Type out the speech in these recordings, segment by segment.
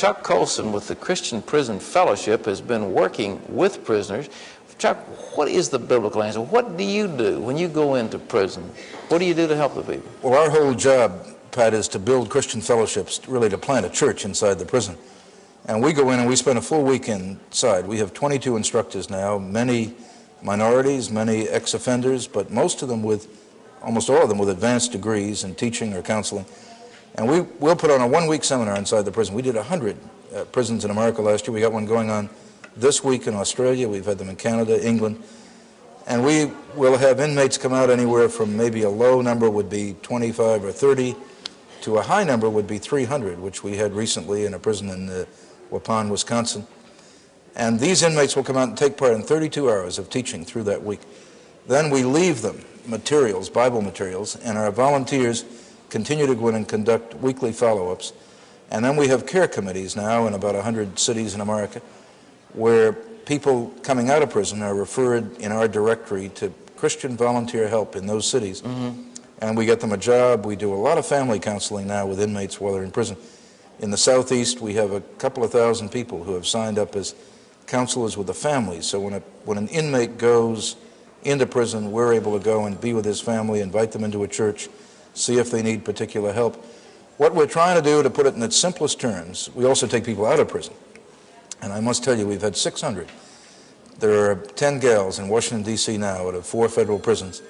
Chuck Colson with the Christian Prison Fellowship has been working with prisoners. Chuck, what is the biblical answer? What do you do when you go into prison? What do you do to help the people? Well, our whole job, Pat, is to build Christian fellowships, really to plant a church inside the prison. And we go in and we spend a full week inside. We have 22 instructors now, many minorities, many ex-offenders, but almost all of them with advanced degrees in teaching or counseling. And we'll put on a one-week seminar inside the prison. We did 100 prisons in America last year. We got one going on this week in Australia. We've had them in Canada, England. And we will have inmates come out anywhere from maybe a low number would be 25 or 30 to a high number would be 300, which we had recently in a prison in Waupun, Wisconsin. And these inmates will come out and take part in 32 hours of teaching through that week. Then we leave them materials, Bible materials, and our volunteers continue to go in and conduct weekly follow-ups. And then we have care committees now in about 100 cities in America where people coming out of prison are referred in our directory to Christian volunteer help in those cities. And we get them a job. We do a lot of family counseling now with inmates while they're in prison. In the Southeast, we have a couple of thousand people who have signed up as counselors with the families. So when an inmate goes into prison, we're able to go and be with his family, invite them into a church, see if they need particular help. What we're trying to do, to put it in its simplest terms, we also take people out of prison. And I must tell you, we've had 600. There are 10 gals in Washington, D.C. now out of 4 federal prisons.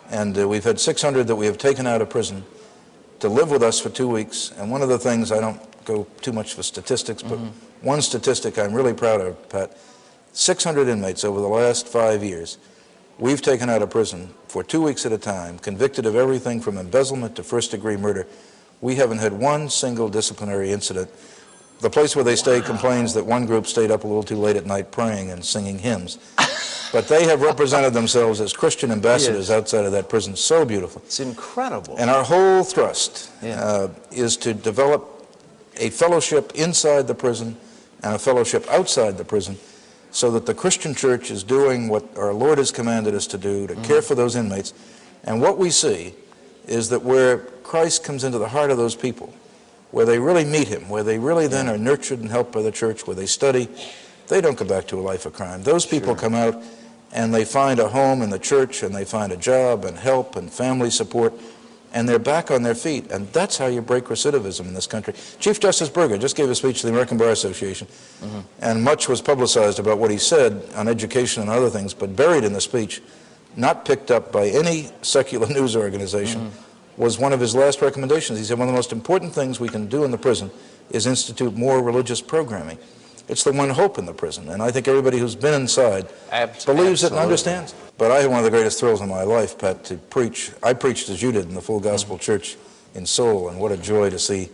And we've had 600 that we have taken out of prison to live with us for 2 weeks. And one of the things, I don't go too much for statistics, but one statistic I'm really proud of, Pat, 600 inmates over the last 5 years we've taken out of prison for 2 weeks at a time, convicted of everything from embezzlement to first-degree murder. We haven't had one single disciplinary incident. The place where they stay complains that one group stayed up a little too late at night praying and singing hymns. But they have represented themselves as Christian ambassadors outside of that prison so beautifully. It's incredible. And our whole thrust is to develop a fellowship inside the prison and a fellowship outside the prison, so that the Christian church is doing what our Lord has commanded us to do, to care for those inmates. And what we see is that where Christ comes into the heart of those people, where they really meet him, where they really then are nurtured and helped by the church, where they study, they don't go back to a life of crime. Those people come out and they find a home in the church, and they find a job and help and family support, and they're back on their feet. And that's how you break recidivism in this country. Chief Justice Berger just gave a speech to the American Bar Association, and much was publicized about what he said on education and other things, but buried in the speech, not picked up by any secular news organization, was one of his last recommendations. He said one of the most important things we can do in the prison is institute more religious programming. It's the one hope in the prison, and I think everybody who's been inside believes it and understands. But I had one of the greatest thrills in my life, Pat, to preach. I preached as you did in the Full Gospel Church in Seoul, and what a joy to see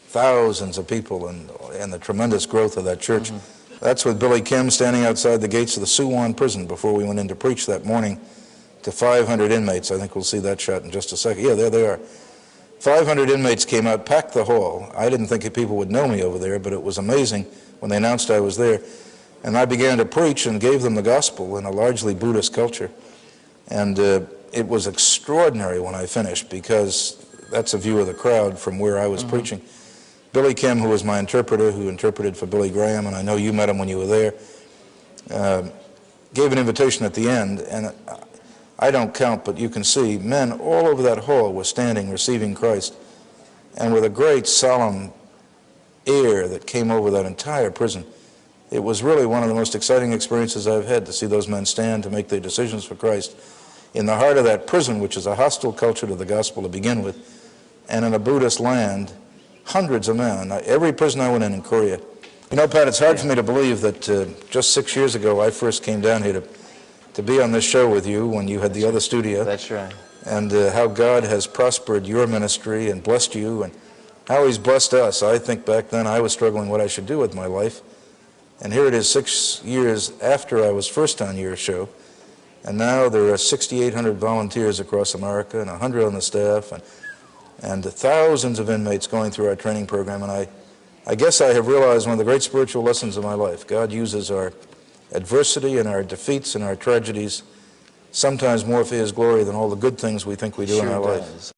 thousands of people and the tremendous growth of that church. That's with Billy Kim standing outside the gates of the Suwon prison before we went in to preach that morning to 500 inmates. I think we'll see that shot in just a second. Yeah, there they are. 500 inmates came out, packed the hall. I didn't think people would know me over there, but it was amazing when they announced I was there. And I began to preach and gave them the gospel in a largely Buddhist culture. And it was extraordinary when I finished, because that's a view of the crowd from where I was preaching. Billy Kim, who was my interpreter, who interpreted for Billy Graham, and I know you met him when you were there, gave an invitation at the end, and I don't count, but you can see men all over that hall were standing receiving Christ, and with a great solemn air that came over that entire prison. It was really one of the most exciting experiences I've had, to see those men stand to make their decisions for Christ in the heart of that prison, which is a hostile culture to the gospel to begin with, and in a Buddhist land, hundreds of men. Every prison I went in Korea. You know, Pat, it's hard for me to believe that just 6 years ago I first came down here to be on this show with you when you had the other studio. That's right. And how God has prospered your ministry and blessed you, and how he's blessed us. I think back then I was struggling what I should do with my life. And here it is 6 years after I was first on your show. And now there are 6,800 volunteers across America and 100 on the staff, and thousands of inmates going through our training program. And I guess I have realized one of the great spiritual lessons of my life. God uses our adversity and our defeats and our tragedies sometimes more for his glory than all the good things we think we do in our life.